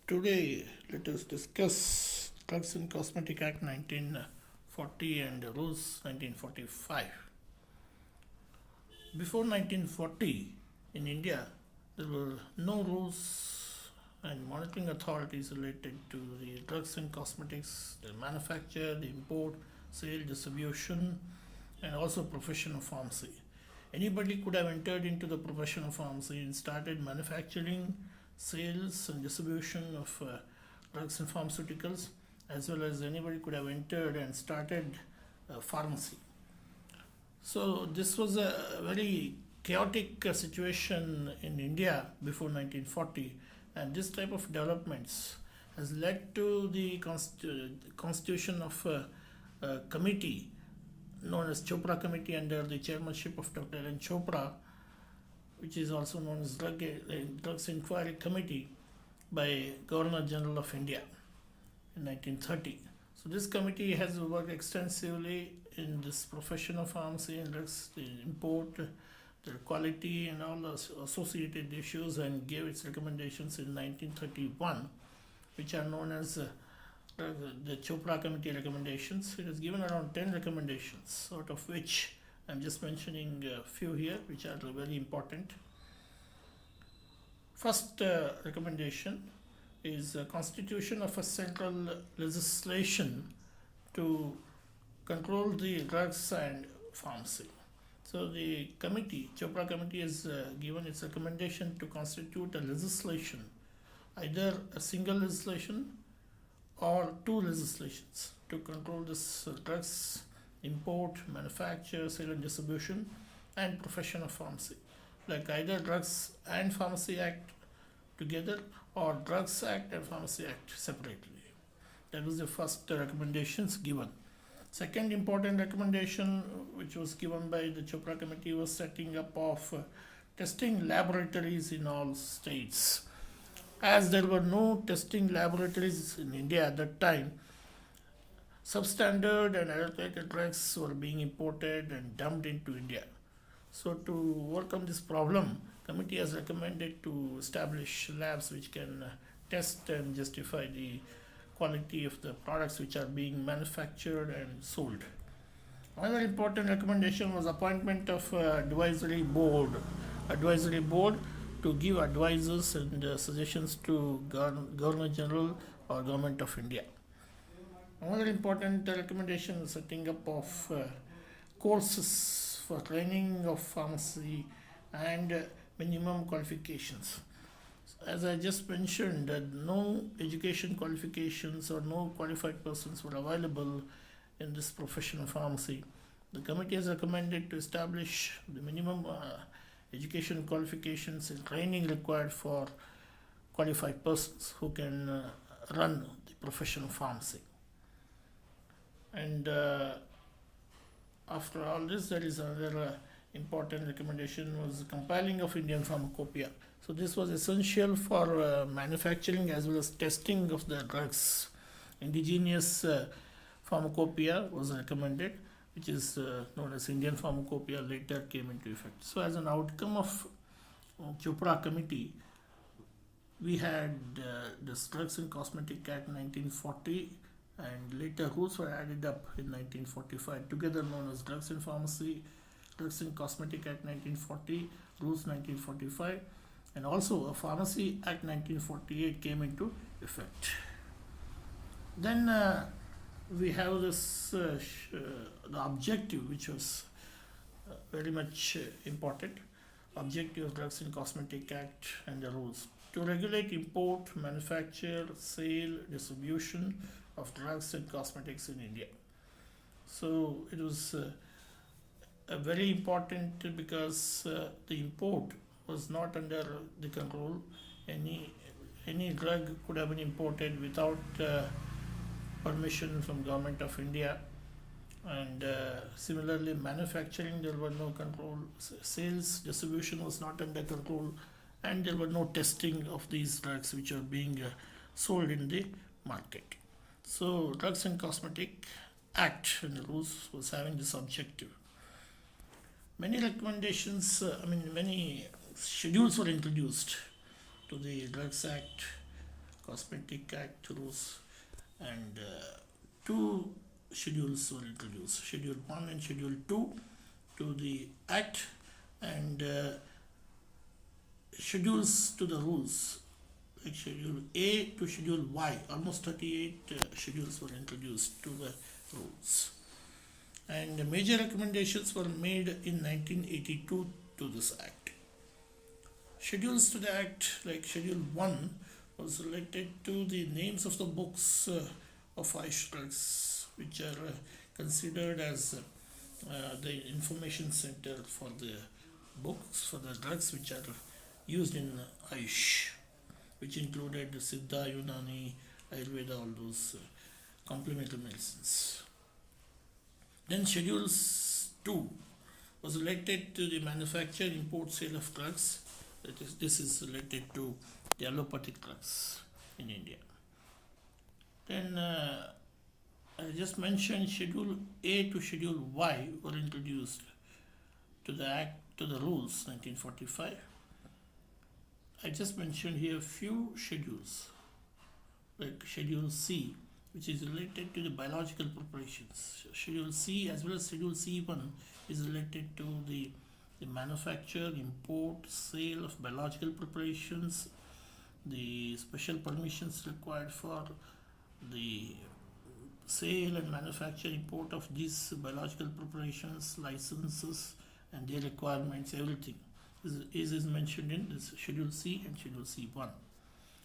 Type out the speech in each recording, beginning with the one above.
Today, let us discuss Drugs and Cosmetic Act 1940 and Rules 1945. Before 1940, in India, there were no rules and monitoring authorities related to the drugs and cosmetics, the manufacture, the import, sale, distribution, and also profession of pharmacy. Anybody could have entered into the profession of pharmacy and started manufacturing, sales, and distribution of drugs and pharmaceuticals, as well as anybody could have entered and started pharmacy. So this was a very chaotic situation in India before 1940, and this type of developments has led to the constitution of a committee known as Chopra Committee under the chairmanship of Dr. N. Chopra, which is also known as Drugs Inquiry Committee by Governor General of India in 1930. So this committee has worked extensively in this profession of pharmacy and drugs, the import, the quality and all the associated issues, and gave its recommendations in 1931, which are known as the Chopra Committee recommendations. It has given around 10 recommendations, out of which I'm just mentioning a few here, which are very important. First recommendation is constitution of a central legislation to control the drugs and pharmacy. So the committee, Chopra Committee, has given its recommendation to constitute a legislation, either a single legislation or two legislations to control this drugs import, manufacture, sale and distribution, and profession of pharmacy, like either Drugs and Pharmacy Act together or Drugs Act and Pharmacy Act separately. That was the first recommendations given. Second important recommendation which was given by the Chopra Committee was setting up of testing laboratories in all states. As there were no testing laboratories in India at that time, substandard and adulterated drugs were being imported and dumped into India. So to overcome this problem, committee has recommended to establish labs which can test and justify the quality of the products which are being manufactured and sold. Another important recommendation was appointment of advisory board to give advices and suggestions to Governor General or Government of India. Another important recommendation is setting up of courses for training of pharmacy and minimum qualifications. As I just mentioned, that no education qualifications or no qualified persons were available in this profession of pharmacy. The committee has recommended to establish the minimum education qualifications and training required for qualified persons who can run the profession of pharmacy. And after all this, there is another important recommendation was compiling of Indian pharmacopoeia. So this was essential for manufacturing as well as testing of the drugs. Indigenous pharmacopoeia was recommended, which is known as Indian pharmacopoeia, later came into effect. So as an outcome of Chopra Committee, we had this Drugs and Cosmetic Act 1940, and later rules were added up in 1945, together known as Drugs and Cosmetic Act 1940, Rules 1945, and also a Pharmacy Act 1948 came into effect. Then we have this the objective, which was very much important. Objective of Drugs and Cosmetic Act and the rules to regulate import, manufacture, sale, distribution of drugs and cosmetics in India. So it was very important because the import was not under the control. Any drug could have been imported without permission from Government of India, and similarly manufacturing, there were no control. Sales, distribution was not under control, and there were no testing of these drugs which are being sold in the market. So Drugs and Cosmetic Act and the rules was having this objective. Many recommendations, many schedules were introduced to the Drugs Act, Cosmetic Act rules, and two schedules were introduced, Schedule 1 and Schedule 2 to the Act, and schedules to the rules, like Schedule A to Schedule Y. Almost 38 schedules were introduced to the rules. And major recommendations were made in 1982 to this Act. Schedules to the Act, like Schedule 1, was related to the names of the books of Ayush drugs, which are considered as the information center for the books, for the drugs which are used in Ayush, which included Siddha, Unani, Ayurveda, all those complementary medicines. Then Schedule 2 was related to the manufacture, import, sale of drugs. This is related to the allopathic drugs in India. Then I just mentioned Schedule A to Schedule Y were introduced to the Act, to the rules, 1945. I just mentioned here few schedules, like Schedule C, which is related to the biological preparations. Schedule C as well as Schedule C1 is related to the manufacture, import, sale of biological preparations, the special permissions required for the sale and manufacture, import of these biological preparations, licenses and their requirements, everything is mentioned in this Schedule C and Schedule C1.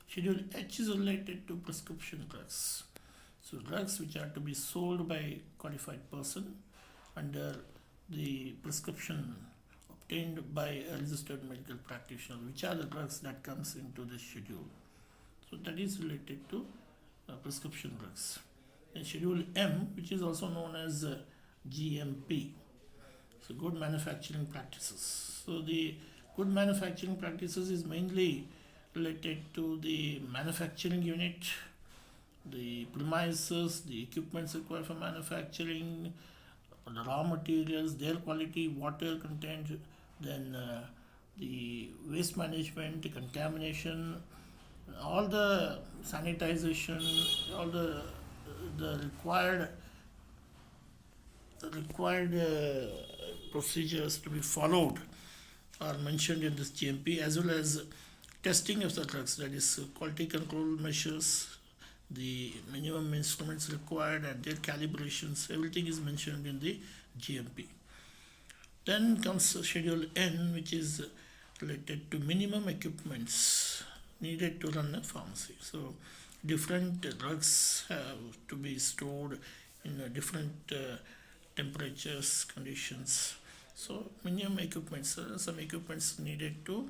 Schedule H is related to prescription drugs. So drugs which are to be sold by qualified person under the prescription obtained by a registered medical practitioner, which are the drugs that comes into this schedule. So that is related to prescription drugs. And Schedule M, which is also known as GMP, so good manufacturing practices. So the good manufacturing practices is mainly related to the manufacturing unit, the premises, the equipments required for manufacturing, the raw materials, their quality, water content, then the waste management, the contamination, all the sanitization, all the required procedures to be followed are mentioned in this GMP, as well as testing of the drugs, that is quality control measures, the minimum instruments required and their calibrations, everything is mentioned in the GMP. Then comes Schedule N, which is related to minimum equipments needed to run a pharmacy. So different drugs have to be stored in different temperatures, conditions. So minimum equipments, some equipments needed to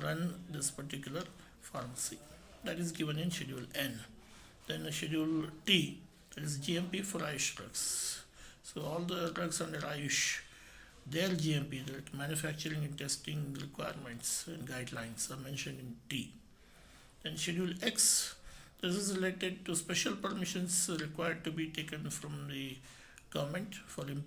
run this particular pharmacy. That is given in Schedule N. Then Schedule T, that is GMP for Ayush drugs. So all the drugs under Ayush, their GMP, the manufacturing and testing requirements and guidelines are mentioned in T. Then Schedule X, this is related to special permissions required to be taken from the government for import